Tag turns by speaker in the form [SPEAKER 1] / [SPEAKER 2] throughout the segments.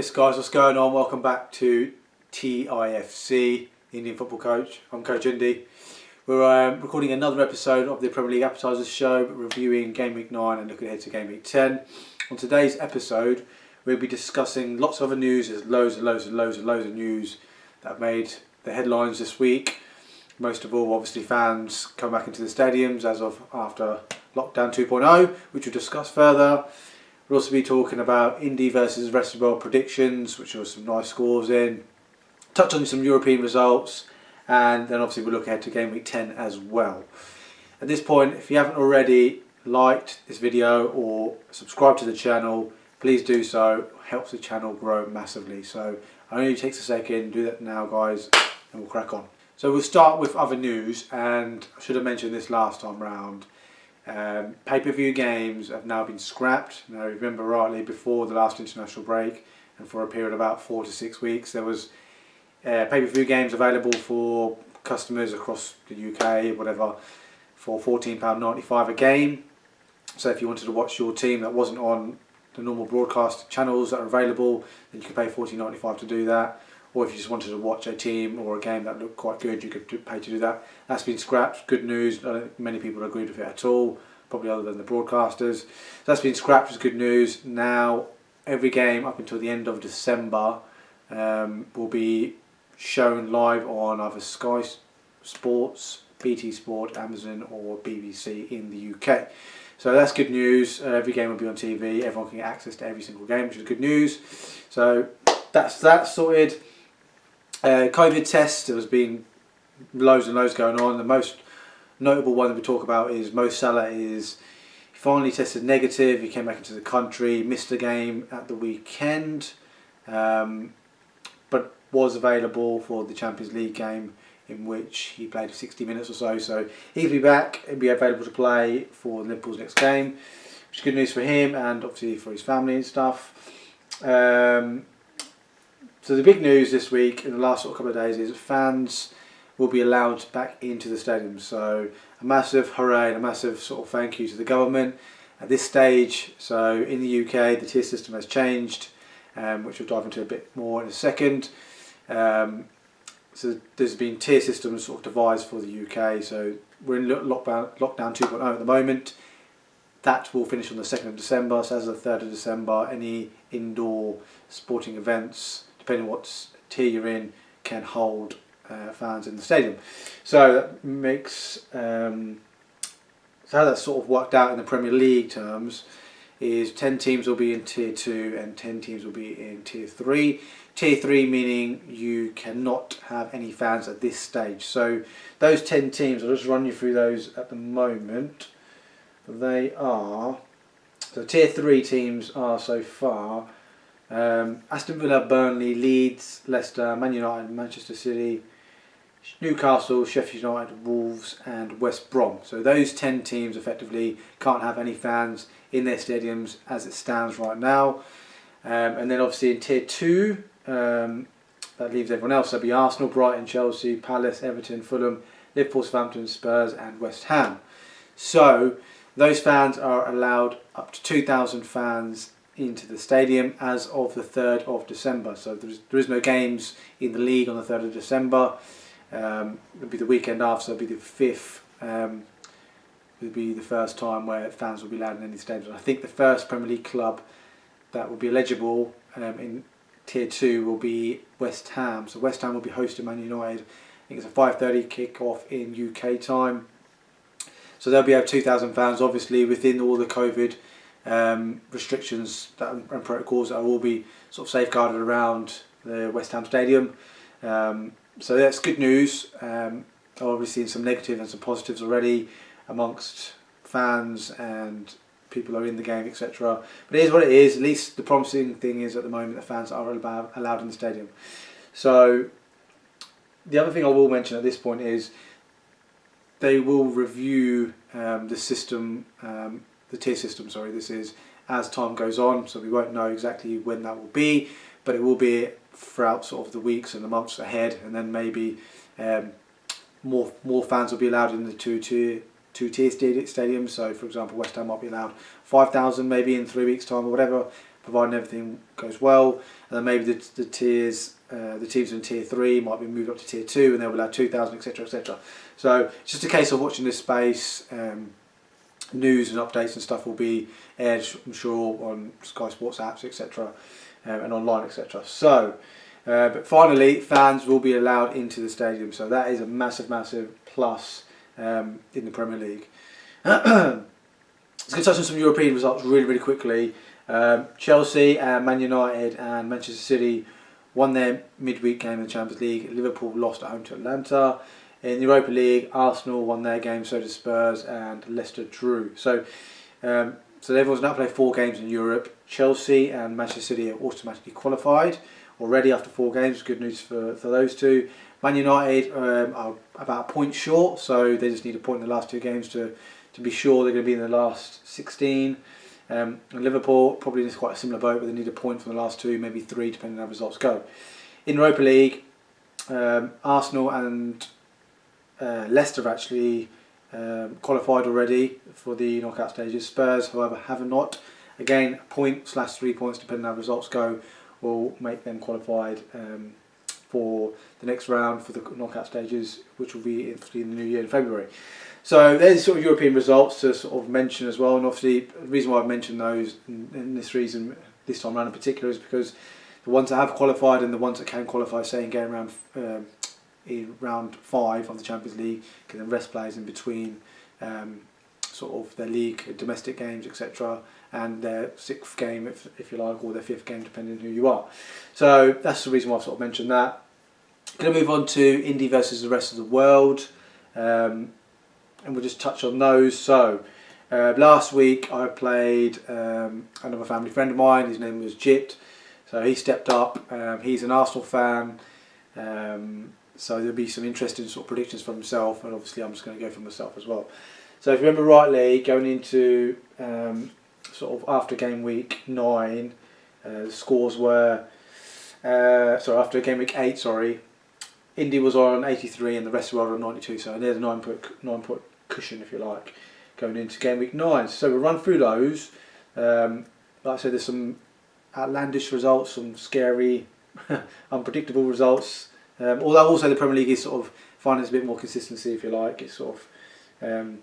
[SPEAKER 1] Yes guys, what's going on? Welcome back to TIFC, the Indian Football Coach. I'm Coach Indy. We're recording another episode of the Premier League Appetiser show, reviewing Game Week 9 and looking ahead to Game Week 10. On today's episode, we'll be discussing lots of other news. There's loads of news that have made the headlines this week. Most of all, obviously, fans come back into the stadiums as of after Lockdown 2.0, which we'll discuss further. We'll also be talking about Indy versus rest of the world predictions, which are some nice scores in. Touch on some European results, and then obviously we'll look ahead to Game Week 10 as well. At this point, if you haven't already liked this video or subscribed to the channel, please do so. It helps the channel grow massively. So it only takes a second. Do that now, guys, and we'll crack on. So we'll start with other news, and I should have mentioned this last time round. Pay-per-view games have now been scrapped. Now, remember rightly, before the last international break and for a period of about 4 to 6 weeks, there was pay-per-view games available for customers across the UK, whatever, for £14.95 a game. So if you wanted to watch your team that wasn't on the normal broadcast channels that are available, then you could pay £14.95 to do that. Or if you just wanted to watch a team or a game that looked quite good, you could pay to do that. That's been scrapped. Good news. I don't think many people agreed with it at all, probably other than the broadcasters. So that's been scrapped, which is good news. Now, every game up until the end of December will be shown live on either Sky Sports, BT Sport, Amazon or BBC in the UK. So that's good news. Every game will be on TV. Everyone can get access to every single game, which is good news. So that's that sorted. COVID tests, there's been loads and loads going on. The most notable one that we talk about is Mo Salah is finally tested negative. He came back into the country, missed a game at the weekend, but was available for the Champions League game in which he played 60 minutes or so. So he'll be back, he'll be available to play for Liverpool's next game, which is good news for him and obviously for his family and stuff. So the big news this week, in the last couple of days, is fans will be allowed back into the stadium. So a massive hooray and a massive sort of thank you to the government at this stage. So in the UK, the tier system has changed, which we'll dive into a bit more in a second. So there's been tier systems sort of devised for the UK. So we're in lockdown 2.0 at the moment. That will finish on the 2nd of December. So as of the 3rd of December, any indoor sporting events, depending on what tier you're in, can hold fans in the stadium. So that makes so how that's sort of worked out in the Premier League terms is 10 teams will be in tier 2 and 10 teams will be in tier 3. Tier 3 meaning you cannot have any fans at this stage. So those 10 teams, I'll just run you through those at the moment. They are, so tier 3 teams are so far Aston Villa, Burnley, Leeds, Leicester, Man United, Manchester City, Newcastle, Sheffield United, Wolves and West Brom. So those 10 teams effectively can't have any fans in their stadiums as it stands right now. And then obviously in tier 2, that leaves everyone else. So it'll be Arsenal, Brighton, Chelsea, Palace, Everton, Fulham, Liverpool, Southampton, Spurs and West Ham. So those fans are allowed up to 2,000 fans into the stadium as of the 3rd of December. So there is no games in the league on the 3rd of December. It'll be the weekend after, so it'll be the 5th. It'll be the first time where fans will be allowed in any stadiums. I think the first Premier League club that will be eligible in tier 2 will be West Ham. So West Ham will be hosting Man United. I think it's a 5:30 kick-off in UK time. So they'll be able 2,000 fans, obviously within all the COVID restrictions and protocols that will be sort of safeguarded around the West Ham Stadium. So that's good news. I've obviously seen some negative and some positives already amongst fans and people who are in the game, etc. But it is what it is. At least the promising thing is at the moment that fans are allowed in the stadium. So the other thing I will mention at this point is they will review the system, the tier system, sorry, this is, as time goes on, so we won't know exactly when that will be, but it will be throughout sort of the weeks and the months ahead, and then maybe more fans will be allowed in the two-tier stadiums. So for example, West Ham might be allowed 5,000 maybe in 3 weeks time or whatever, providing everything goes well. And then maybe the tiers, the teams in tier 3 might be moved up to tier 2, and they'll be allowed 2,000, etc., etc. So it's just a case of watching this space. News and updates and stuff will be aired, I'm sure, on Sky Sports apps, etc., and online, etc. So, but finally, fans will be allowed into the stadium, so that is a massive, massive plus in the Premier League. Let's go touch on some European results really, really quickly. Chelsea and Man United and Manchester City won their midweek game in the Champions League. Liverpool lost at home to Atlanta. In the Europa League, Arsenal won their game, so did Spurs, and Leicester drew. So everyone's now played 4 games in Europe. Chelsea and Manchester City are automatically qualified already after 4 games. Good news for those two. Man United are about a point short, so they just need a point in the last 2 games to be sure they're going to be in the last 16. And Liverpool probably in quite a similar boat, but they need a point from the last 2, maybe 3, depending on how results go. In Europa League, Arsenal and Leicester have actually qualified already for the knockout stages. Spurs, however, have not. Again, a point/3 points, depending on how results go, will make them qualified for the next round for the knockout stages, which will be in the new year in February. So there's sort of European results to sort of mention as well, and obviously the reason why I've mentioned those in this time around in particular is because the ones that have qualified and the ones that can qualify, say in game round in round 5 of the Champions League, can then rest players in between sort of their league domestic games, etc., and their 6th game, if you like, or their 5th game, depending on who you are. So that's the reason why I've sort of mentioned that. Going to move on to Indy versus the rest of the world, and we'll just touch on those. So last week I played another family friend of mine. His name was Jit, so he stepped up. He's an Arsenal fan. So there'll be some interesting sort of predictions from himself, and obviously I'm just going to go for myself as well. So if you remember rightly, going into sort of after game week 9, the scores were after game week 8, Indy was on 83 and the rest of the world on 92. So there's a 9-point cushion, if you like, going into game week 9. So we'll run through those. Like I said, there's some outlandish results, some scary, unpredictable results. Although also the Premier League is sort of finding a bit more consistency, if you like. It's sort of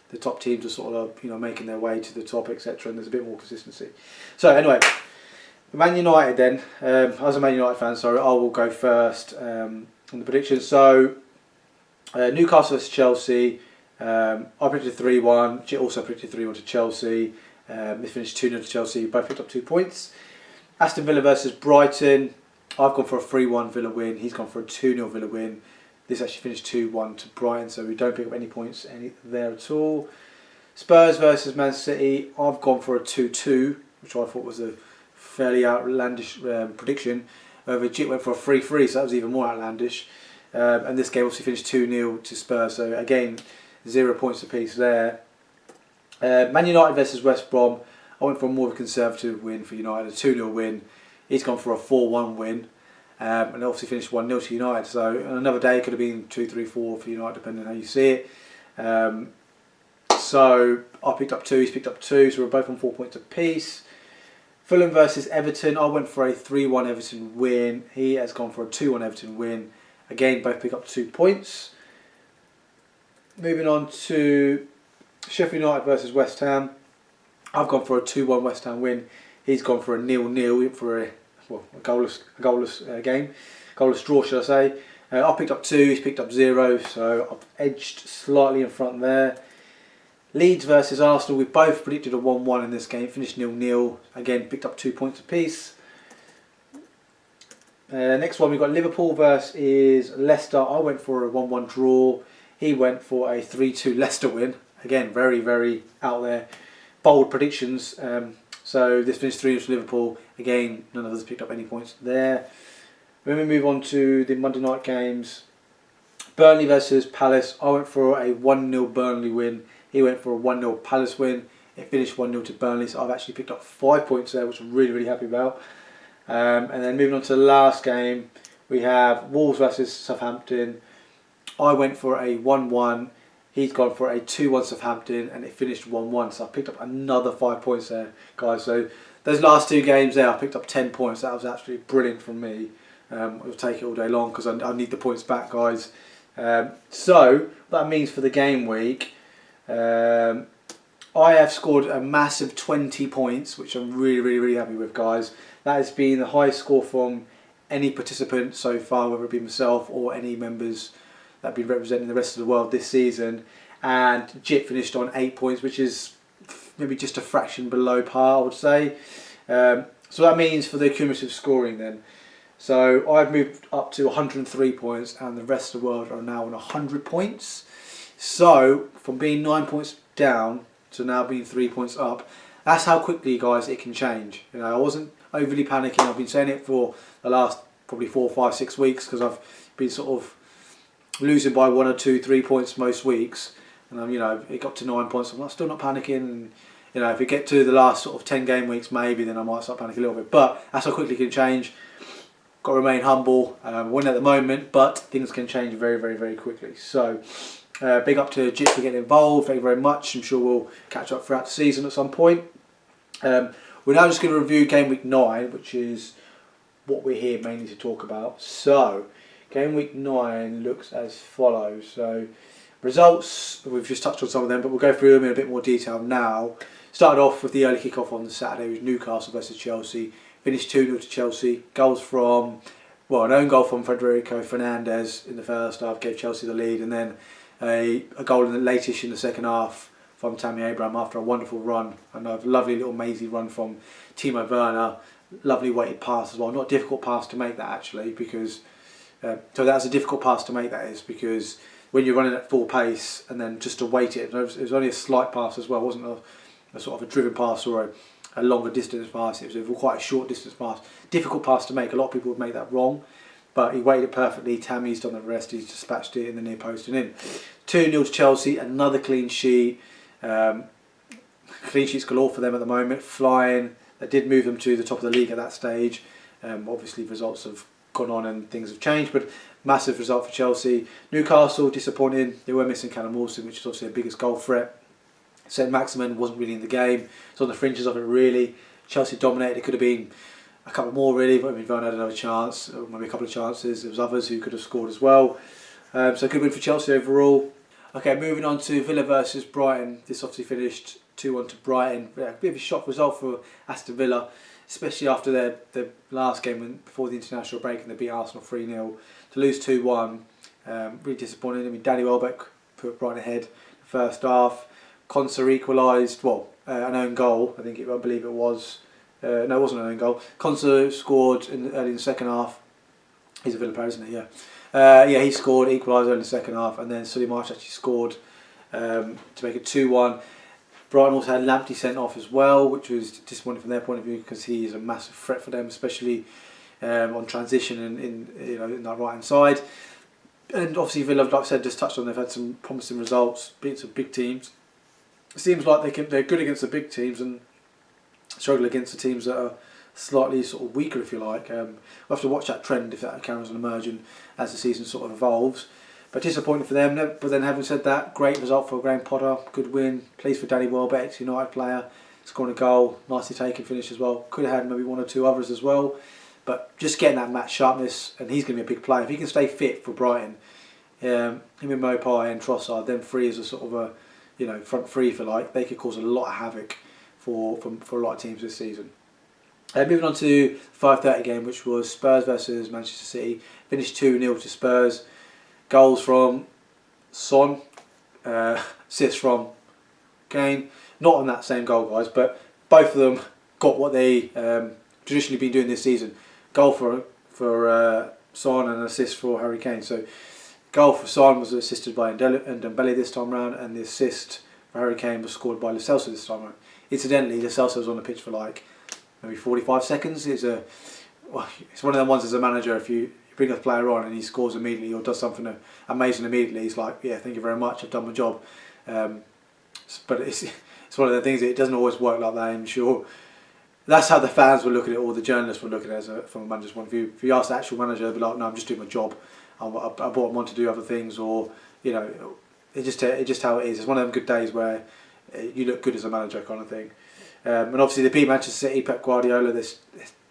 [SPEAKER 1] the top teams are sort of making their way to the top, etc., and there's a bit more consistency. So anyway, Man United then. As a Man United fan, I will go first on the predictions. So Newcastle vs Chelsea. I predicted 3-1. Jit also predicted 3-1 to Chelsea. They finished 2-0 to Chelsea. Both picked up 2 points. Aston Villa versus Brighton. I've gone for a 3-1 Villa win. He's gone for a 2-0 Villa win. This actually finished 2-1 to Brighton, so we don't pick up any points there at all. Spurs versus Man City. I've gone for a 2-2, which I thought was a fairly outlandish prediction. Jit went for a 3-3, so that was even more outlandish. And this game obviously finished 2-0 to Spurs, so again, 0 points apiece there. Man United versus West Brom. I went for more of a conservative win for United, a 2-0 win. He's gone for a 4-1 win, and obviously finished 1-0 to United. So on another day it could have been 2-3-4 for United, depending on how you see it. So I picked up 2, he's picked up 2, so we're both on 4 points apiece. Fulham versus Everton. I went for a 3-1 Everton win. He has gone for a 2-1 Everton win. Again, both pick up 2 points. Moving on to Sheffield United versus West Ham. I've gone for a 2-1 West Ham win. He's gone for a 0-0 for a goalless game. Goalless draw, should I say. I picked up 2, he's picked up 0, so I've edged slightly in front there. Leeds versus Arsenal. We both predicted a 1-1 in this game. Finished 0-0. Again, picked up 2 points apiece. Next one, we've got Liverpool versus Leicester. I went for a 1-1 draw. He went for a 3-2 Leicester win. Again, very, very out there. Bold predictions. So this finished 3-0 to Liverpool. Again, none of us picked up any points there. When we move on to the Monday night games, Burnley versus Palace. I went for a 1-0 Burnley win. He went for a 1-0 Palace win. It finished 1-0 to Burnley, so I've actually picked up 5 points there, which I'm really, really happy about. And then moving on to the last game, we have Wolves versus Southampton. I went for a 1-1. He's gone for a 2-1 Southampton, and it finished 1-1. So I picked up another 5 points there, guys. So those last 2 games there, I picked up 10 points. That was absolutely brilliant from me. I'll take it all day long because I need the points back, guys. So that means for the game week, I have scored a massive 20 points, which I'm really happy with, guys. That has been the highest score from any participant so far, whether it be myself or any members that have been representing the rest of the world this season. And Jit finished on 8 points, which is maybe just a fraction below par, I would say. So that means for the cumulative scoring then. So I've moved up to 103 points and the rest of the world are now on 100 points. So from being 9 points down to now being 3 points up, that's how quickly, guys, it can change. You know, I wasn't overly panicking. I've been saying it for the last probably 4, 5, 6 weeks because I've been sort of losing by 1 or 2, 3 points most weeks. And you know, it got to 9 points. I'm still not panicking. And, you know, if we get to the last sort of 10 game weeks, maybe then I might start panicking a little bit. But that's how quickly it can change. Got to remain humble. Winning at the moment, but things can change very quickly. So big up to Jit for getting involved. Thank you very much. I'm sure we'll catch up throughout the season at some point. We're now just going to review game week 9, which is what we're here mainly to talk about. So game week 9 looks as follows. So results, we've just touched on some of them, but we'll go through them in a bit more detail now. Started off with the early kick-off on the Saturday with Newcastle versus Chelsea. Finished 2-0 to Chelsea. Goals from, well, an own goal from Federico Fernandez in the first half gave Chelsea the lead, and then a goal in the latest in the second half from Tammy Abraham after a wonderful run. And a lovely little mazy run from Timo Werner. Lovely weighted pass as well. Not a difficult pass to make that actually, because so that's a difficult pass to make, that is, because when you're running at full pace and then just to weight it was only a slight pass as well. It wasn't a sort of a driven pass or a longer distance pass. It was quite a short distance pass. Difficult pass to make. A lot of people would make that wrong, but he weighted it perfectly. Tammy's done the rest. He's dispatched it in the near post and in. 2-0 to Chelsea. Another clean sheet. Clean sheets galore for them at the moment. Flying. That did move them to the top of the league at that stage. Obviously results have gone on and things have changed, but massive result for Chelsea. Newcastle, disappointing. They were missing Callum Wilson, which is obviously their biggest goal threat. St Maximin wasn't really in the game. It's on the fringes of it, really. Chelsea dominated. It could have been a couple more, really, but I mean, Varane had another chance, or maybe a couple of chances. There was others who could have scored as well. So good win for Chelsea overall. Okay, moving on to Villa versus Brighton. This obviously finished 2-1 to Brighton. A bit of a shock result for Aston Villa, especially after their last game before the international break, and they beat Arsenal 3-0. To lose 2-1, really disappointing. I mean, Danny Welbeck put Brighton ahead the first half. Konsa equalised, well, an own goal, I believe it was. No, it wasn't an own goal. Konsa scored early in the second half. He's a Villa player, isn't he? Yeah. He scored, equalised early in the second half, and then Sully March actually scored to make it 2-1. Brighton also had Lamptey sent off as well, which was disappointing from their point of view because he is a massive threat for them, especially on transition and in that right hand side. And obviously Villa, like I said, just touched on, they've had some promising results, beating some big teams. It seems like they're good against the big teams and struggle against the teams that are slightly sort of weaker, if you like. We'll have to watch that trend if that carries on emerging as the season sort of evolves. But disappointing for them. But then having said that, great result for Graham Potter, good win. Pleased for Danny Welbeck, ex-United player, scoring a goal, nicely taken finish as well. Could have had maybe 1 or 2 others as well. But just getting that match sharpness, and he's going to be a big player. If he can stay fit for Brighton, him and Mopai and Trossard, them three as a sort of a front three, if you like, they could cause a lot of havoc for a lot of teams this season. Moving on to the 5:30 game, which was Spurs versus Manchester City. Finished 2-0 to Spurs. Goals from Son, assists from Kane. Not on that same goal, guys, but both of them got what they traditionally been doing this season. Goal for Son and an assist for Harry Kane. So goal for Son was assisted by Ndombele this time round, and the assist for Harry Kane was scored by Lo Celso this time round. Incidentally, Lo Celso was on the pitch for like maybe 45 seconds. It's one of them ones as a manager, if you bring a player on and he scores immediately or does something amazing immediately, he's like, yeah, thank you very much, I've done my job. But it's one of the things that it doesn't always work like that. I'm sure that's how the fans will look at it, or the journalists will look at it from a manager's point of view. If you ask the actual manager, they'll be like, no, I'm just doing my job. I brought him on to do other things, or it's just how it is. It's one of them good days where you look good as a manager, kind of thing. And obviously they beat Manchester City, Pep Guardiola. They're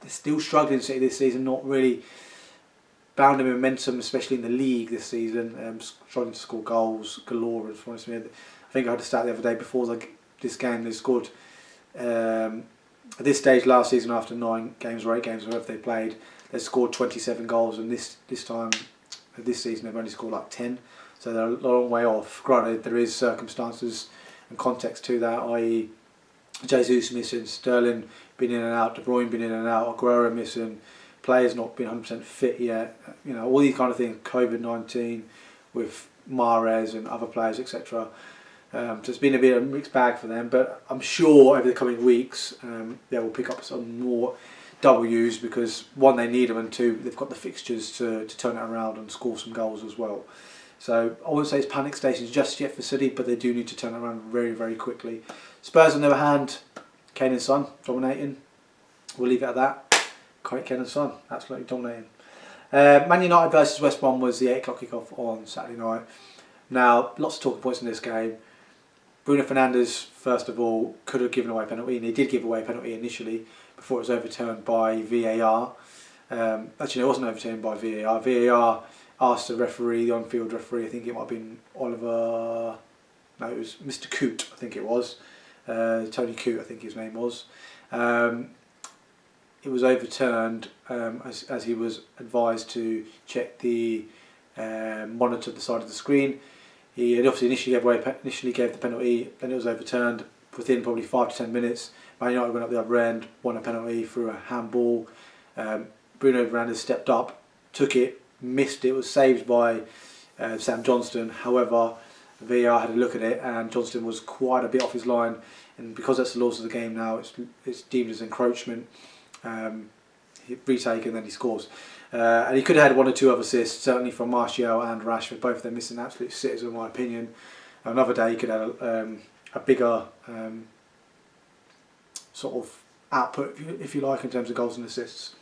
[SPEAKER 1] still struggling, City, this season, not really bound in momentum, especially in the league this season. Struggling to score goals galore. I think I had a stat the other day before this game. They scored at this stage last season, after 9 games or 8 games, whatever they played, they scored 27 goals, and this time this season they've only scored like 10. So they're a long way off. Granted, there is circumstances and context to that, i.e. Jesus missing, Sterling been in and out, De Bruyne been in and out, Aguero missing, players not being 100% fit yet, all these kind of things, COVID-19 with Mahrez and other players, etc. So it's been a bit of a mixed bag for them, but I'm sure over the coming weeks they will pick up some more W's, because one, they need them, and two, they've got the fixtures to turn it around and score some goals as well. So I wouldn't say it's panic stations just yet for City, but they do need to turn it around very, very quickly. Spurs, on the other hand, Kane and Son dominating. We'll leave it at that. Kane and Son absolutely dominating. Man United versus West Brom was the 8 o'clock kickoff on Saturday night. Now, lots of talking points in this game. Bruno Fernandes, first of all, could have given away a penalty, and he did give away a penalty initially before it was overturned by VAR. Actually, it wasn't overturned by VAR. VAR asked the referee, the on-field referee, I think it might have been Oliver... No, it was Mr. Coote, I think it was. Tony Coote, I think his name was. It was overturned as he was advised to check the monitor at the side of the screen. He had obviously initially gave the penalty, then it was overturned within probably 5 to 10 minutes. Man United went up the other end, won a penalty through a handball. Bruno Fernandes stepped up, took it, missed it, was saved by Sam Johnston. However, VAR had a look at it, and Johnston was quite a bit off his line, and because that's the laws of the game now, it's deemed as encroachment. Retake, and then he scores. And he could have had 1 or 2 other assists, certainly from Martial and Rashford, both of them missing absolute sitters in my opinion. Another day he could have a bigger sort of output, if you like, in terms of goals and assists.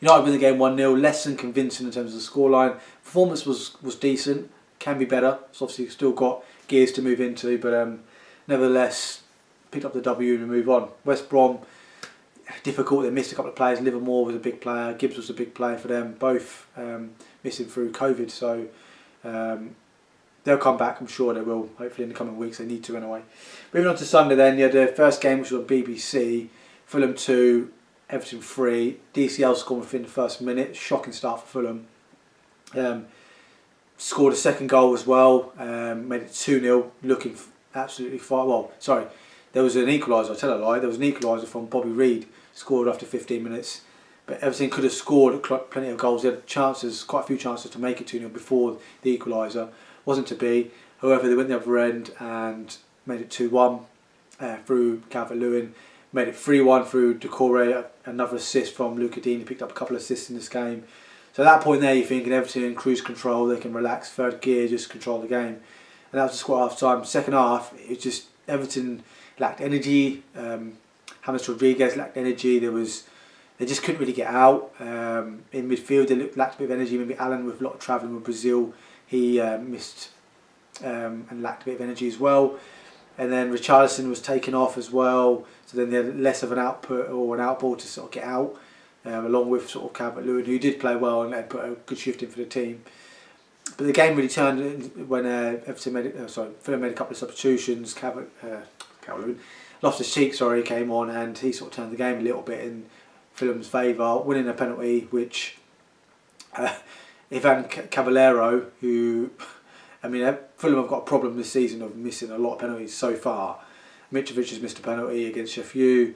[SPEAKER 1] United win the game 1-0, less than convincing in terms of the scoreline. Performance was decent, can be better. It's obviously still got gears to move into, but nevertheless picked up the W and move on. West Brom, difficult, they missed a couple of players. Livermore was a big player, Gibbs was a big player for them, both missing through COVID, so they'll come back, I'm sure they will, hopefully in the coming weeks. They need to anyway. Moving on to Sunday then, you had the first game, which was on BBC, Fulham 2, Everton 3, DCL scored within the first minute, shocking start for Fulham. Scored a second goal as well, made it 2-0, looking absolutely fine. Well, sorry, there was an equaliser, I tell a lie, there was an equaliser from Bobby Reid, scored after 15 minutes. But Everton could have scored plenty of goals. They had chances, quite a few chances to make it 2-0 before the equaliser. Wasn't to be. However, they went the other end and made it 2-1 through Calvert-Lewin. Made it 3-1 through Decore, another assist from Luca Digne. He picked up a couple of assists in this game. So at that point there, you're thinking Everton in cruise control, they can relax, third gear, just control the game. And that was the score at half time. Second half, it just, Everton lacked energy. James Rodriguez lacked energy. They just couldn't really get out. In midfield, they lacked a bit of energy. Maybe Allen, with a lot of travelling with Brazil, he missed and lacked a bit of energy as well. And then Richarlison was taken off as well, so then they had less of an output or an outball to sort of get out, along with sort of Calvert-Lewin, who did play well and had put a good shift in for the team. But the game really turned when Fulham made a couple of substitutions. Calvert-Lewin, Loftus-Cheek, came on, and he sort of turned the game a little bit in Fulham's favour, winning a penalty which Ivan Caballero, who, I mean, Fulham have got a problem this season of missing a lot of penalties so far. Mitrovic has missed a penalty against Sheffield,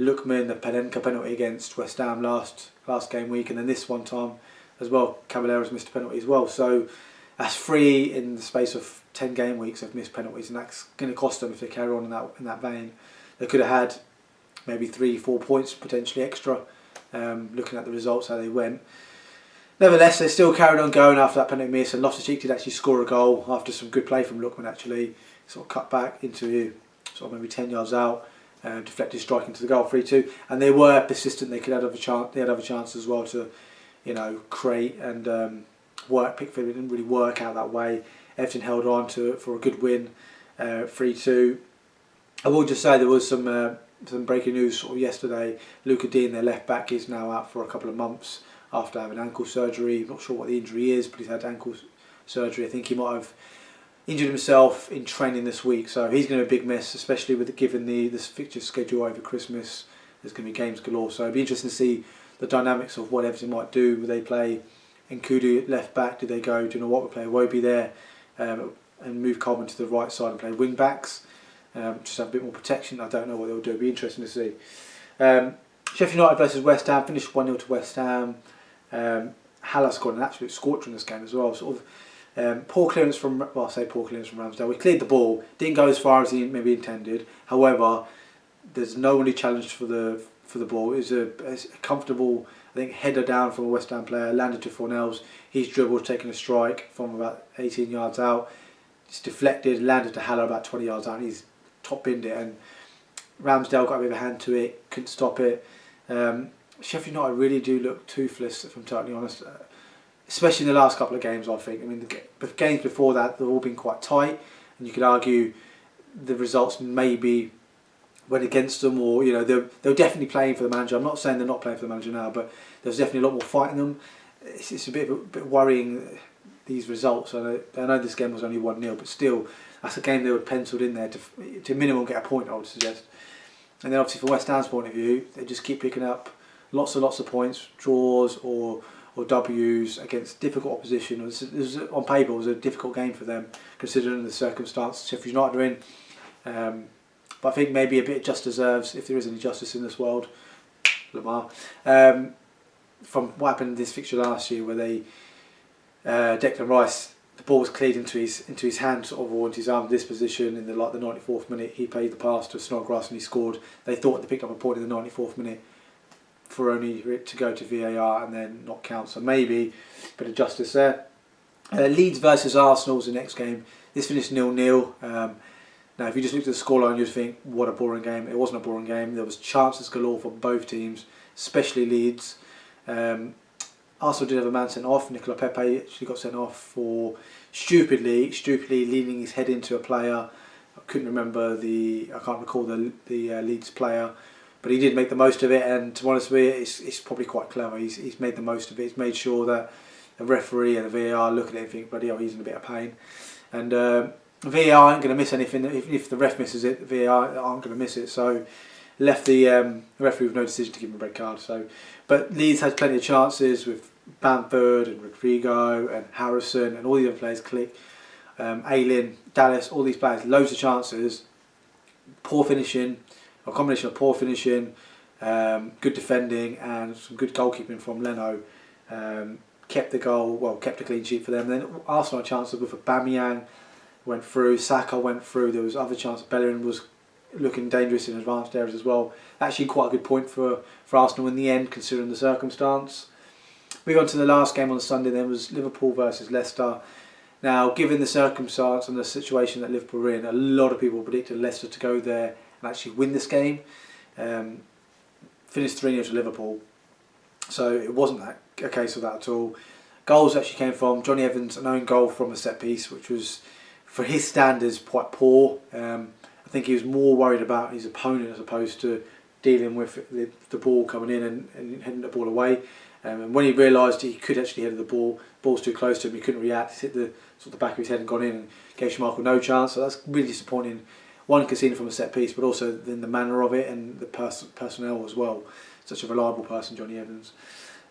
[SPEAKER 1] Lookman, the Panenka penalty against West Ham last game week, and then this one time as well, Caballero's missed a penalty as well. So that's 3 in the space of 10 game weeks of missed penalties, and that's going to cost them if they carry on in that vein. They could have had maybe 3-4 points potentially extra, looking at the results, how they went. Nevertheless, they still carried on going after that penalty miss, and Loftus-Cheek did actually score a goal after some good play from Lookman, actually. Sort of cut back into sort of maybe 10 yards out, deflected strike into the goal, 3-2. And they were persistent. They had other chances as well to, create and work. Pickford didn't really work out that way. Everton held on for a good win, 3-2. I will just say there was some some breaking news sort of yesterday. Luca Dean, their left back, is now out for a couple of months after having ankle surgery. Not sure what the injury is, but he's had ankle surgery. I think he might have injured himself in training this week, so he's going to be a big miss, especially with given this fixture schedule over Christmas. There's going to be games galore, so it'll be interesting to see the dynamics of what Everton might do. Will they play Nkudu left back? Do they go, do you know what, we'll play Iwobi there and move Coleman to the right side and play wing backs? Just have a bit more protection. I don't know what they'll do. It'll be interesting to see. Sheffield United versus West Ham, finished 1-0 to West Ham. Haller scored an absolute scorcher in this game as well. Sort of poor clearance from, well, I say poor clearance from Ramsdale. We cleared the ball, didn't go as far as he maybe intended. However, there's no one who challenged for the ball. It was a comfortable, I think, header down from a West Ham player, landed to Fornells. He's dribbled, taking a strike from about 18 yards out. It's deflected, landed to Haller about 20 yards out, and he's top binned it. And Ramsdale got a bit of a hand to it, couldn't stop it. Sheffield United really do look toothless, if I'm totally honest. Especially in the last couple of games, I think. I mean, the games before that, they've all been quite tight, and you could argue the results maybe went against them, or they were definitely playing for the manager. I'm not saying they're not playing for the manager now, but there's definitely a lot more fight in them. It's a bit worrying, these results. I know this game was only 1-0, but still, that's a game they would penciled in there to minimum get a point, I would suggest. And then obviously from West Ham's point of view, they just keep picking up lots of points, draws or W's against difficult opposition. On paper, it was a difficult game for them, considering the circumstances Sheffield United are in. But I think maybe a bit just deserves, if there is any justice in this world, Lamar, from what happened in this fixture last year, where they Declan Rice, the ball was cleared into his hand, sort of, or into his arm. This position in the 94th minute, he played the pass to Snodgrass and he scored. They thought they picked up a point in the 94th minute, for only it to go to VAR and then not count. So maybe a bit of justice there. Leeds versus Arsenal was the next game. This finished 0-0. Now, if you just looked at the scoreline, you'd think, what a boring game. It wasn't a boring game. There was chances galore for both teams, especially Leeds. Arsenal did have a man sent off. Nicola Pepe actually got sent off for stupidly leaning his head into a player. I can't recall the Leeds player, but he did make the most of it. And to be honest with you, it's probably quite clever. He's made the most of it. He's made sure that the referee and the VAR look at it and think, bloody hell, he's in a bit of pain. And VAR aren't going to miss anything. If the ref misses it, the VAR aren't going to miss it. So left the referee with no decision to give him a red card. But Leeds had plenty of chances with Bamford and Rodrigo and Harrison and all the other players, Click, Aylin, Dallas, all these players, loads of chances. Poor finishing, a combination of poor finishing, good defending and some good goalkeeping from Leno. Kept a clean sheet for them. Then Arsenal had chances with Aubameyang went through, Saka went through, there was other chances. Bellerin was looking dangerous in advanced areas as well. Actually quite a good point for Arsenal in the end, considering the circumstance. Moving on to the last game on Sunday then was Liverpool versus Leicester. Now, given the circumstance and the situation that Liverpool are in, a lot of people predicted Leicester to go there and actually win this game. Finished 3-0 to Liverpool. So it wasn't a case of that at all. Goals actually came from Johnny Evans, an own goal from a set piece, which was, for his standards, quite poor. I think he was more worried about his opponent as opposed to dealing with the ball coming in and heading the ball away. And when he realised he could actually head the ball's too close to him, he couldn't react. He hit the back of his head and gone in and gave Schmeichel no chance. So that's really disappointing. One, conceding from a set piece, but also in the manner of it and the personnel as well. Such a reliable person, Johnny Evans.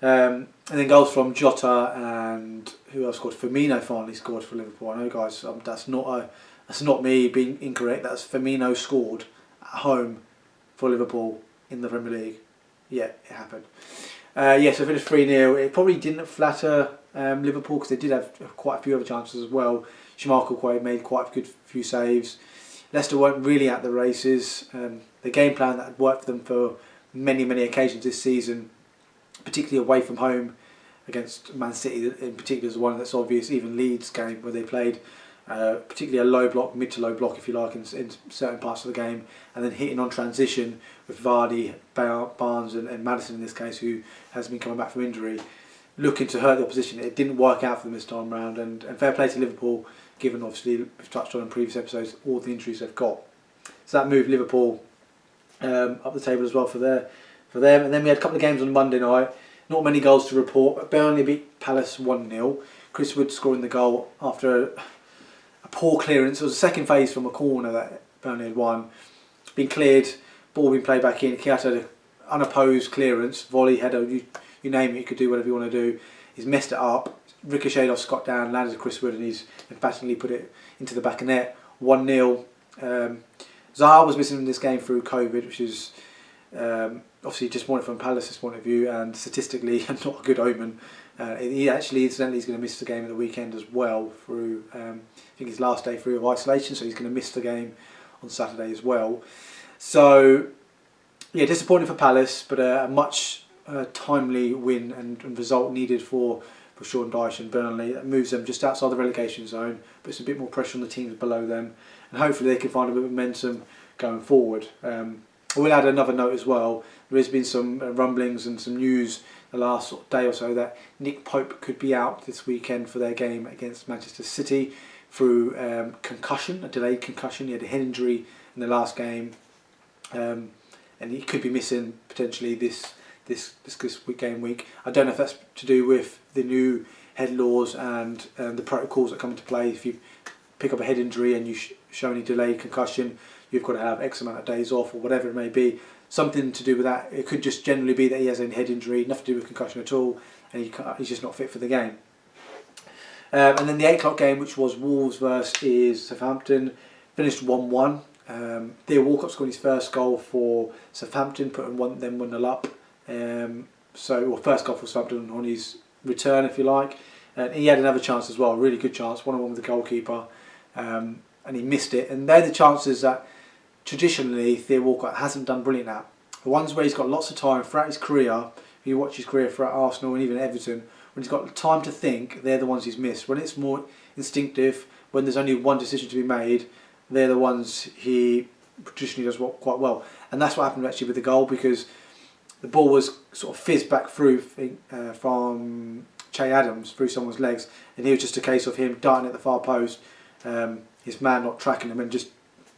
[SPEAKER 1] And then goals from Jota and who else scored? Firmino finally scored for Liverpool. I know, guys, that's not me being incorrect. That's Firmino scored at home for Liverpool in the Premier League. Yeah, it happened. So finished 3-0. It probably didn't flatter Liverpool because they did have quite a few other chances as well. Schmeichel made quite a good few saves. Leicester weren't really at the races. The game plan that had worked for them for many occasions this season, particularly away from home against Man City in particular, is one that's obvious. Even Leeds game where they played particularly a low block, mid to low block if you like, in certain parts of the game, and then hitting on transition with Vardy, Barnes and Maddison in this case, who has been coming back from injury, looking to hurt the opposition. It didn't work out for them this time round, and fair play to Liverpool, given obviously we've touched on in previous episodes all the injuries they've got. So that moved Liverpool up the table as well for them. And then we had a couple of games on Monday night. Not many goals to report, but Burnley beat Palace 1-0. Chris Wood scoring the goal after a poor clearance. It was a second phase from a corner that Burnley had won. Been cleared, ball been played back in. Kiata had an unopposed clearance, volley, header, you name it, you could do whatever you want to do. He's messed it up, ricocheted off Scott Down, landed to Chris Wood, and he's emphatically put it into the back of net. 1-0. Zaha was missing in this game through COVID, which is obviously disappointing from Palace's point of view, and statistically not a good omen. He actually, incidentally, is going to miss the game at the weekend as well through, I think his last day through of isolation, so he's going to miss the game on Saturday as well. So, yeah, disappointing for Palace, but a much timely win and result needed for Sean Dyche and Burnley. That moves them just outside the relegation zone, puts a bit more pressure on the teams below them, and hopefully they can find a bit of momentum going forward. We'll add another note as well. There has been some rumblings and some news the last day or so that Nick Pope could be out this weekend for their game against Manchester City through concussion, a delayed concussion. He had a head injury in the last game, and he could be missing potentially this game week. I don't know if that's to do with the new head laws and the protocols that come into play. If you pick up a head injury and you show any delayed concussion, you've got to have X amount of days off or whatever it may be. Something to do with that. It could just generally be that he has a head injury, nothing to do with concussion at all, and he's just not fit for the game. And then the 8 o'clock game, which was Wolves versus Southampton, finished 1-1. Theo Walcott scored his first goal for Southampton, putting them 1-0 up. First goal for Southampton on his return, if you like. And he had another chance as well, a really good chance, 1-1 with the goalkeeper, and he missed it. And they're the chances that traditionally Theo Walcott hasn't done brilliant at. The ones where he's got lots of time throughout his career, if you watch his career throughout Arsenal and even Everton, when he's got time to think, they're the ones he's missed. When it's more instinctive, when there's only one decision to be made, they're the ones he traditionally does quite well. And that's what happened actually with the goal, because the ball was sort of fizzed back through from Che Adams through someone's legs, and it was just a case of him darting at the far post, his man not tracking him and just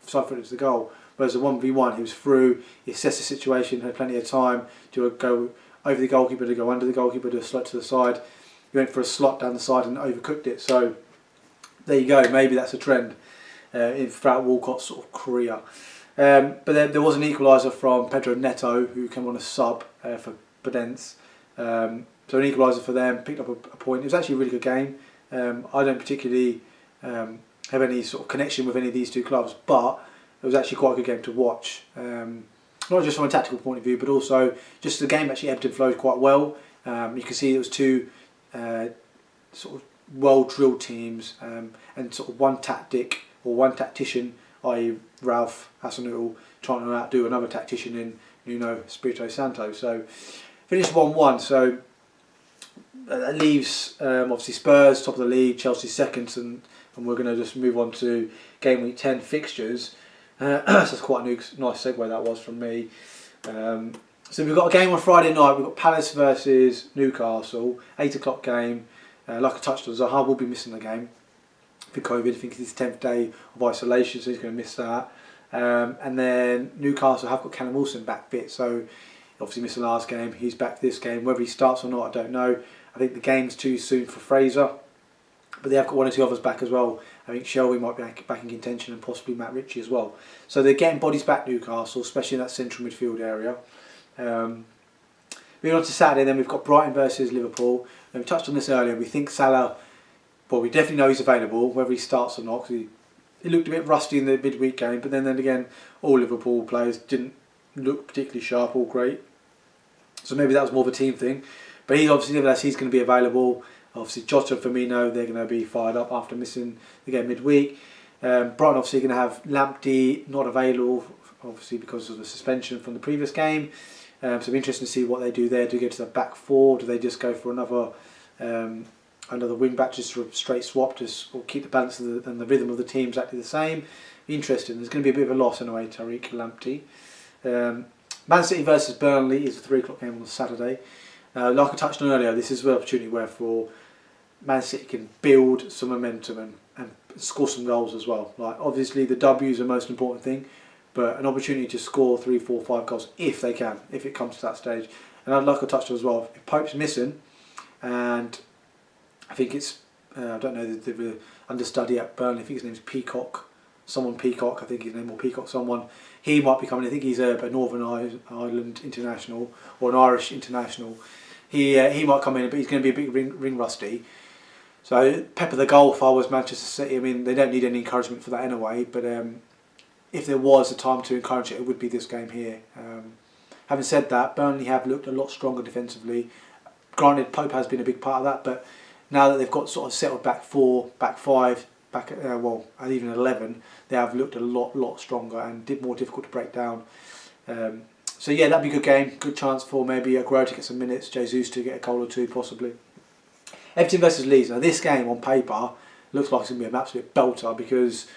[SPEAKER 1] siphoned it to the goal. Whereas the 1v1, he was through, he assessed the situation, had plenty of time to go over the goalkeeper, to go under the goalkeeper, to a slot to the side. He went for a slot down the side and overcooked it. So there you go, maybe that's a trend throughout Walcott's sort of career. But then there was an equaliser from Pedro Neto, who came on a sub for Pedence. So an equaliser for them, picked up a point. It was actually a really good game. I don't particularly have any sort of connection with any of these two clubs, but it was actually quite a good game to watch. Not just from a tactical point of view, but also just the game actually ebbed and flowed quite well. You can see it was two sort of well-drilled teams, and sort of one tactic or one tactician, i.e. Ralph Hasenhüttl, trying to outdo another tactician in Nuno Espirito Santo. So finished 1-1. So that leaves obviously Spurs top of the league, Chelsea second, and we're going to just move on to game week 10 fixtures. So that's quite a nice segue that was from me. So we've got a game on Friday night. We've got Palace versus Newcastle, 8 o'clock game. Like I touched on, Zaha will be missing the game for COVID. I think it's his 10th day of isolation, so he's going to miss that. And then Newcastle have got Callum Wilson back fit, so obviously missed the last game. He's back this game. Whether he starts or not, I don't know. I think the game's too soon for Fraser, but they have got one or two others back as well. I think Shelby might be back in contention, and possibly Matt Ritchie as well. So they're getting bodies back, Newcastle, especially in that central midfield area. Moving on to Saturday, then we've got Brighton versus Liverpool. And we touched on this earlier. We think Salah, well, we definitely know he's available, whether he starts or not, because he looked a bit rusty in the midweek game. But then again, all Liverpool players didn't look particularly sharp or great. So maybe that was more of a team thing. But he's obviously, nevertheless, he's going to be available. Obviously, Jota and Firmino, they're going to be fired up after missing the game midweek. Brighton obviously going to have Lamptey not available, obviously because of the suspension from the previous game. So it'll be interesting to see what they do there. Do they go to the back four? Do they just go for another wing back, just sort of straight swap, just or keep the balance of and the rhythm of the team exactly the same? Interesting. There's going to be a bit of a loss anyway, Tariq Lamptey. Man City versus Burnley is a 3 o'clock game on Saturday. Like I touched on earlier, this is an opportunity where for Man City can build some momentum and score some goals as well. Like obviously the W is the most important thing, but an opportunity to score 3, 4, 5 goals if they can, if it comes to that stage. And I'd like to touch on as well, if Pope's missing, and I think it's, I don't know the understudy at Burnley, I think his name's Peacock, I think his name, or Peacock someone, he might be coming. I think he's a Northern Ireland international, or an Irish international. He might come in, but he's going to be a bit ring rusty. So pepper the goal if I was Manchester City. I mean, they don't need any encouragement for that anyway, but if there was a time to encourage it, it would be this game here. Having said that, Burnley have looked a lot stronger defensively. Granted, Pope has been a big part of that, but now that they've got sort of settled back 4, back 5, and even 11, they have looked a lot stronger and more difficult to break down. So yeah, that'd be a good game. Good chance for maybe Aguero to get some minutes, Jesus to get a goal or 2 possibly. Everton versus Leeds. Now this game on paper looks like it's going to be an absolute belter, because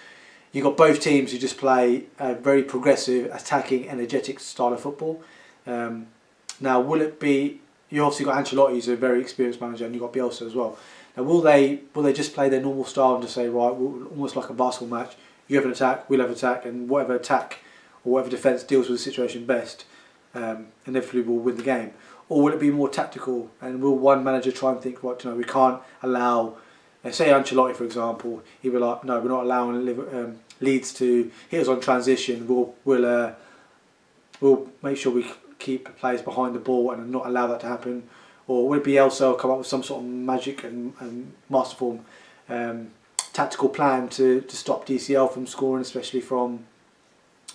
[SPEAKER 1] you've got both teams who just play a very progressive, attacking, energetic style of football. Now will it be, you obviously got Ancelotti, who's a very experienced manager, and you've got Bielsa as well. Now will they just play their normal style and just say, right, almost like a basketball match, you have an attack, we'll have attack, and whatever attack or whatever defence deals with the situation best, inevitably will win the game? Or will it be more tactical, and will one manager try and think, right, we can't allow, say Ancelotti for example, he'd be like, no, we're not allowing Leeds to hit us on transition, we'll make sure we keep players behind the ball and not allow that to happen? Or would it be Bielsa come up with some sort of magic and masterful tactical plan to stop DCL from scoring, especially from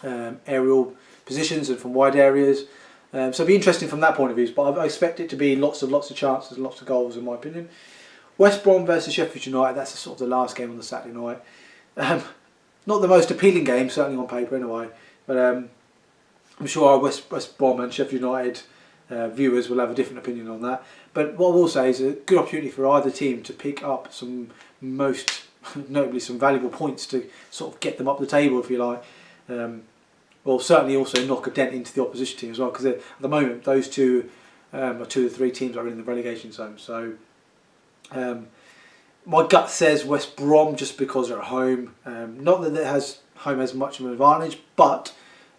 [SPEAKER 1] aerial positions and from wide areas? So it'll be interesting from that point of view, but I expect it to be lots of chances and lots of goals in my opinion. West Brom versus Sheffield United, that's sort of the last game on the Saturday night. Not the most appealing game, certainly on paper anyway, but I'm sure our West Brom and Sheffield United viewers will have a different opinion on that. But what I will say is a good opportunity for either team to pick up some, most notably some valuable points to sort of get them up the table, if you like. Well, certainly also knock a dent into the opposition team as well, because at the moment those two are 2 of the 3 teams are in the relegation zone. So my gut says West Brom, just because they're at home. Not that home has much of an advantage, but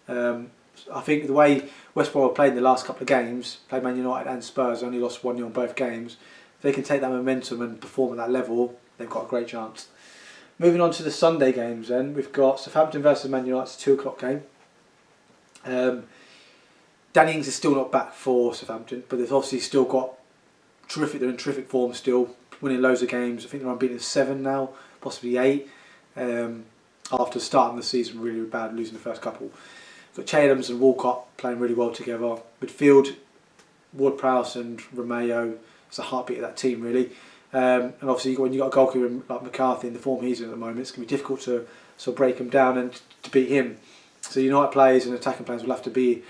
[SPEAKER 1] I think the way West Brom have played in the last couple of games, played Man United and Spurs, only lost 1-0 in both games. If they can take that momentum and perform at that level, they've got a great chance. Moving on to the Sunday games then, we've got Southampton versus Man United, it's a 2 o'clock game. Danny Ings is still not back for Southampton, but they've obviously still got they're in terrific form still, winning loads of games. I think they're unbeaten 7 now, possibly 8, after starting the season really bad, losing the first couple. Got Chadams and Walcott playing really well together. Midfield, Ward-Prowse and Romeo, it's the heartbeat of that team really. And obviously when you've got a goalkeeper like McCarthy in the form he's in at the moment, it's going to be difficult to sort of break him down and to beat him. So United players and attacking players will have to be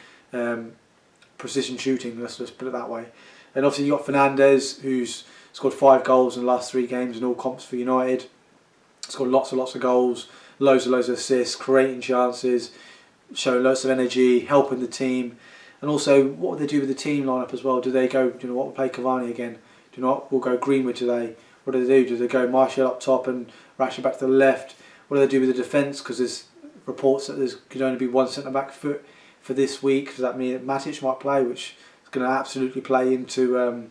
[SPEAKER 1] precision shooting, let's put it that way. And obviously you've got Fernandes, who's scored 5 goals in the last 3 games in all comps for United. Scored lots of goals, loads of assists, creating chances, showing lots of energy, helping the team. And also, what will they do with the team lineup as well? Do they go, we'll play Cavani again? We'll go Greenwood today? What do they do? Do they go Martial up top and Rashford back to the left? What do they do with the defence? Because there's reports that there could only be 1 centre-back for this week. Does that mean that Matic might play, which is going to absolutely play into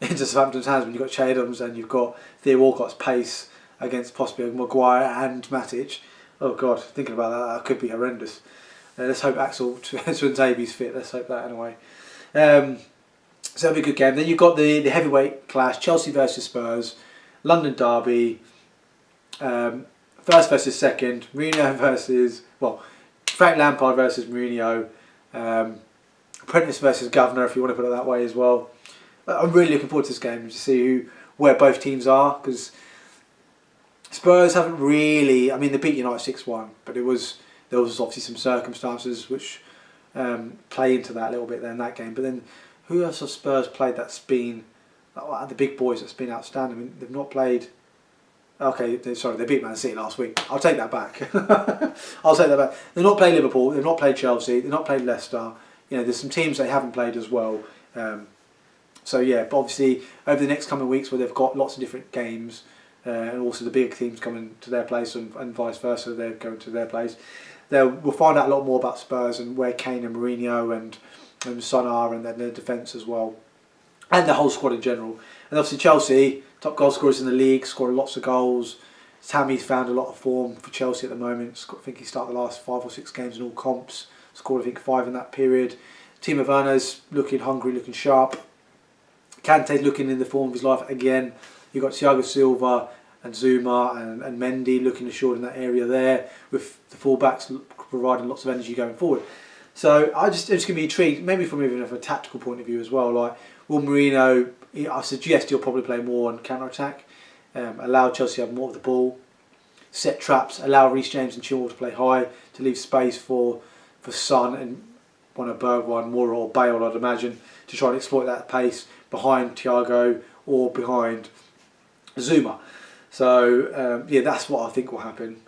[SPEAKER 1] Southampton's hands when you've got Chadams and you've got Theo Walcott's pace against possibly Maguire and Matic? Oh God, thinking about that could be horrendous. Let's hope Axel Tuanzebe's fit. Let's hope that anyway. So that'll be a good game. Then you've got the heavyweight clash: Chelsea versus Spurs, London derby. First versus second. Mourinho versus Frank Lampard versus Mourinho. Apprentice versus Governor, if you want to put it that way as well. I'm really looking forward to this game to see where both teams are, because Spurs haven't really. I mean, they beat United 6-1, but there was obviously some circumstances which play into that a little bit there in that game. But then, who else have Spurs played that's been the big boys that's been outstanding? I mean, they've not played. Okay, sorry, they beat Man City last week. I'll take that back. I'll take that back. They've not played Liverpool. They've not played Chelsea. They've not played Leicester. There's some teams they haven't played as well. So yeah, but obviously over the next coming weeks, where they've got lots of different games. And also the big teams coming to their place and vice versa, they're going to their place. we'll find out a lot more about Spurs and where Kane and Mourinho and Son are, and then their defence as well, and the whole squad in general. And obviously Chelsea, top goal scorers in the league, scoring lots of goals. Tammy's found a lot of form for Chelsea at the moment. I think he started the last 5 or 6 games in all comps. Scored I think 5 in that period. Timo Werner's looking hungry, looking sharp. Kante's looking in the form of his life again. You've got Thiago Silva and Zuma and Mendy looking assured in that area there, with the fullbacks providing lots of energy going forward. So I'm just going to be intrigued, maybe from even a tactical point of view as well. Like, will Mourinho, I suggest he'll probably play more on counter-attack, allow Chelsea to have more of the ball, set traps, allow Reece James and Chilwell to play high, to leave space for Son and one of Bergwijn, Moura or Bale, I'd imagine, to try and exploit that pace behind Thiago or behind Zuma. So yeah, that's what I think will happen.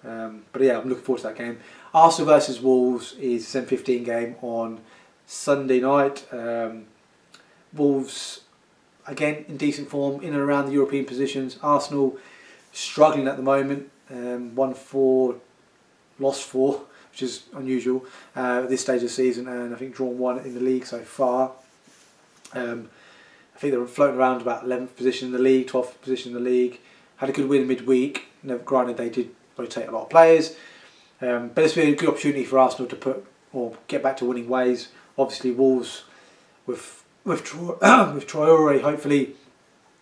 [SPEAKER 1] But yeah, I'm looking forward to that game. Arsenal versus Wolves is 7:15 game on Sunday night. Wolves, again, in decent form, in and around the European positions. Arsenal struggling at the moment. Won 4, lost 4, which is unusual at this stage of the season, and I think drawn 1 in the league so far. I think they're floating around about 11th position in the league, 12th position in the league. Had a good win midweek. Granted, they did rotate a lot of players, but it's been a good opportunity for Arsenal to get back to winning ways. Obviously, Wolves with Traore hopefully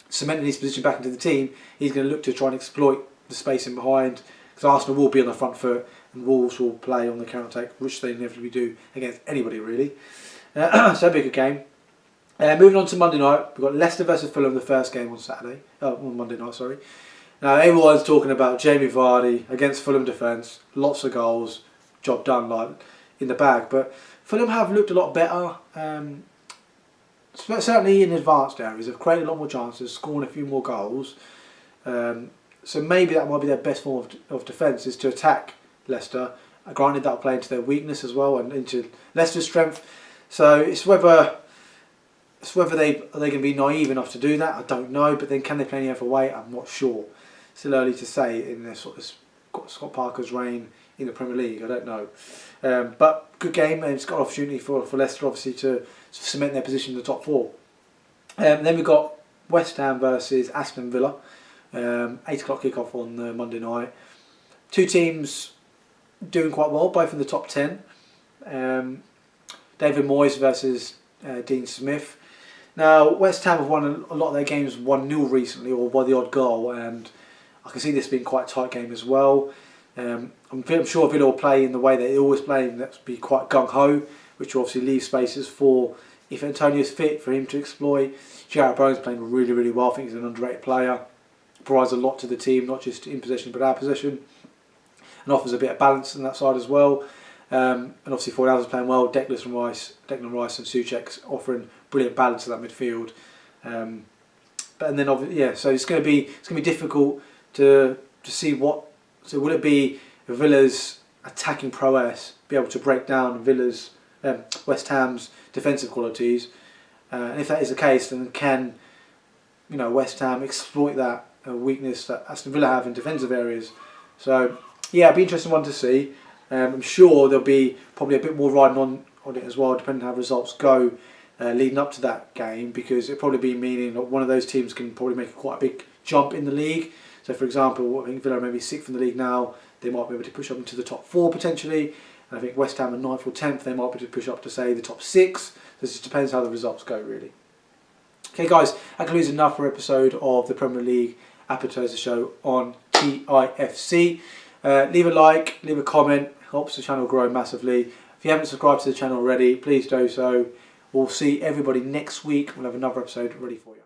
[SPEAKER 1] cementing his position back into the team, he's going to look to try and exploit the space in behind, because Arsenal will be on the front foot and Wolves will play on the counter-attack, which they inevitably do against anybody really. So that'll be a good game. Moving on to Monday night, we've got Leicester versus Fulham, the first game on Monday night, sorry. Now everyone's talking about Jamie Vardy against Fulham defence, lots of goals, job done, like in the bag. But Fulham have looked a lot better, certainly in advanced areas. They've created a lot more chances, scoring a few more goals. So maybe that might be their best form of defence, is to attack Leicester. Granted, that'll play into their weakness as well and into Leicester's strength. So it's whether they can be naive enough to do that. I don't know, but then can they play any other way? I'm not sure. Still early to say in this sort of Scott Parker's reign in the Premier League. I don't know, but good game, and it's got an opportunity for Leicester obviously to cement their position in the top 4. Then we've got West Ham versus Aston Villa, 8 o'clock kickoff on Monday night. Two teams doing quite well, both in the top 10. David Moyes versus Dean Smith. Now, West Ham have won a lot of their games 1-0 recently, or by the odd goal, and I can see this being quite a tight game as well. I'm sure Villa will play in the way they always play, and that's be quite gung-ho, which will obviously leave spaces for, if Antonio's fit, for him to exploit. Jarrod Bowen's playing really, really well. I think he's an underrated player. Provides a lot to the team, not just in possession but out of possession, and offers a bit of balance on that side as well. And obviously Fornals is playing well. Declan Rice and Souček's offering brilliant balance to that midfield. But then so it's going to be difficult to see what. So will it be Villa's attacking prowess be able to break down West Ham's defensive qualities? And if that is the case, then can West Ham exploit that weakness that Aston Villa have in defensive areas? So yeah, it'll be an interesting one to see. I'm sure there'll be probably a bit more riding on it as well, depending on how results go leading up to that game, because it'll probably be meaning that one of those teams can probably make quite a big jump in the league. So for example, I think Villa may be 6th in the league now, they might be able to push up into the top 4 potentially, and I think West Ham are 9th or 10th, they might be able to push up to say the top 6. So it just depends how the results go really. Okay guys, that concludes another episode of the Premier League Appetiser show on TIFC. Leave a like, leave a comment, helps the channel grow massively. If you haven't subscribed to the channel already, please do so. We'll see everybody next week. We'll have another episode ready for you.